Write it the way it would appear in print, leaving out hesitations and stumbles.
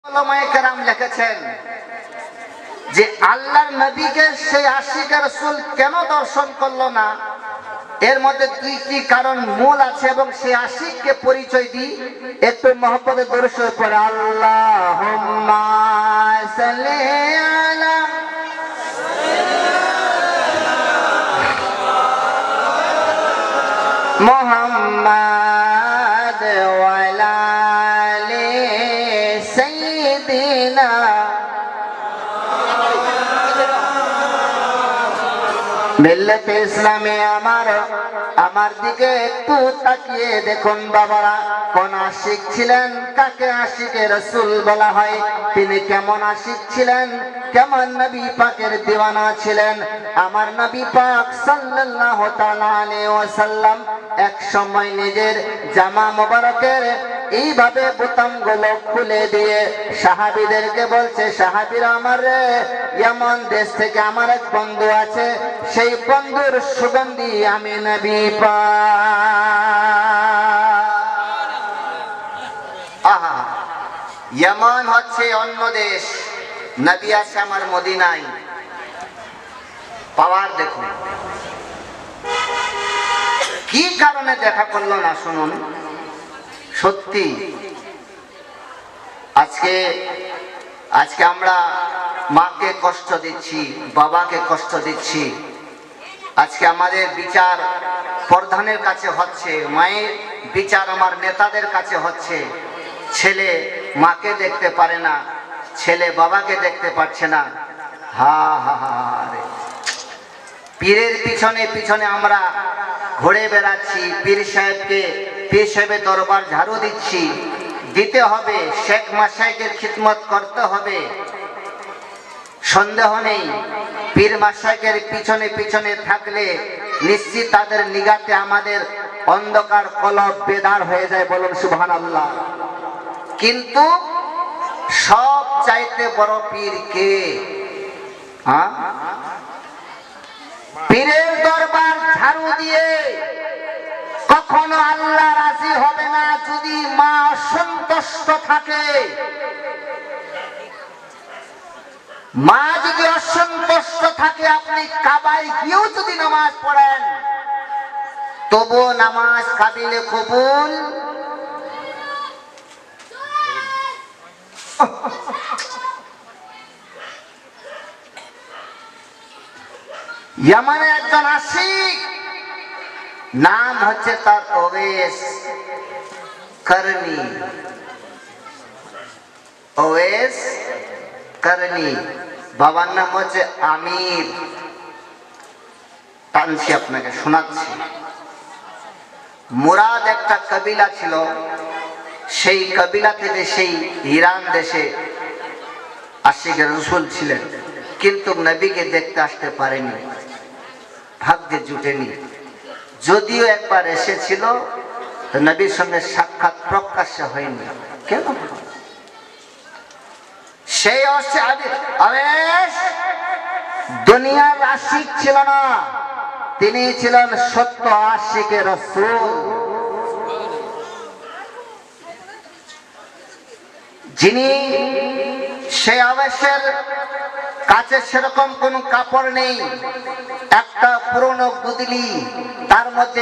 ওলামায়ে কেরাম লিখেছেন যে আল্লাহর নবীকে সেই আশিক রাসূল কেন দর্শন করলো না, এর মধ্যে দুইটি কারণ মূল আছে এবং সেই আশিককে পরিচয় দিই। একটু মহব্বতে দরুদ শরীফ পড়ে, আল্লাহুম্মা সাল্লি আলা মুহাম্মাদ ওয়া আলা আলি সাইয়্যিদিনা। মিল্লাতে ইসলামে আমার দিকে একটু তাকিয়ে দেখুন বাবারা, কোন আশিক ছিলেন, কাকে আশিকে রাসূল বলা হয়, তিনি কেমন আশিক ছিলেন, কেমন নবী পাকের দিওয়ানা ছিলেন। আমার নবী পাক সাল্লাল্লাহু তাআলা আলাইহি ওয়াসাল্লাম এক সময় নিজের জামা মোবারকের এইভাবে বোতামগুলো খুলে দিয়ে সাহাবীদেরকে বলছে, সাহাবীরা আমার রে, ইয়ামান দেশ থেকে আমার এক বন্ধু আছে, সেই বন্ধুর সুগন্ধি আমি নবী আহা, ইয়ামান হচ্ছে অন্য দেশ, নবী আছে আমার মদিনায়। পাওয়ার দেখুন কি কারণে দেখা করলো না, শুনুন। সত্যি আজকে আমরা মাকে কষ্ট দিচ্ছি, বাবাকে কষ্ট দিচ্ছি। আজকে আমাদের বিচার প্রধানের কাছে হচ্ছে, মায়ের বিচার আমার নেতাদের কাছে হচ্ছে। ছেলে মাকে দেখতে পারে না, ছেলে বাবাকে দেখতে পারছে না। হা হা হা রে, পীরের পিছনে পিছনে আমরা ঘুরে বেড়াচ্ছি, পীর সাহেবের দরবার ঝাড়ু দিতে হবে, শেখ মাশায়েখের খিদমত করতে হবে, সন্দেহ নেই। পীর মাশায়েখের পিছনে পিছনে থাকলে নিশ্চিত তাদের নিগাতে আমাদের অন্ধকার কলব বেদার হয়ে যায়, বলুন সুবহানাল্লাহ। কিন্তু সব চাইতে বড় পীর কে? পীরের দরবার ঝাড়ু দিয়ে কখনো আল্লাহ রাজি হবে না যদি মা অসন্তুষ্ট থাকে। মা যদি অসন্তুষ্ট থাকে, আপনি কাবায় গিয়েও যদি নামাজ পড়েন, তবু নামাজ কাবিলে কবুল। ইয়ামানে একজন আশিক, নাম হচ্ছে তার ওয়েস করনি, বাবার নাম হচ্ছে আমির। টানছি আপনাকে, শোনাচ্ছি। মুরাদ একটা কবিলা ছিল, সেই কবিলা থেকে সেই ইরান দেশে আশিকে রাসূল ছিলেন, কিন্তু নবীকে দেখতে আসতে পারেনি, ভাগ্যে জুটেনি। যদিও একবার এসেছিল, নবীর সঙ্গে সাক্ষাৎ প্রকাশ্যে হয়নি। কেন? সেই আবেশ দুনিয়ার আশিক ছিল না, তিনি ছিলেন সত্য আশিকে রাসূল, যিনি সেই আবেশের কাছে সেরকম কোন কাপড় নেই, একটা পুরনো গুদলি, তার মধ্যে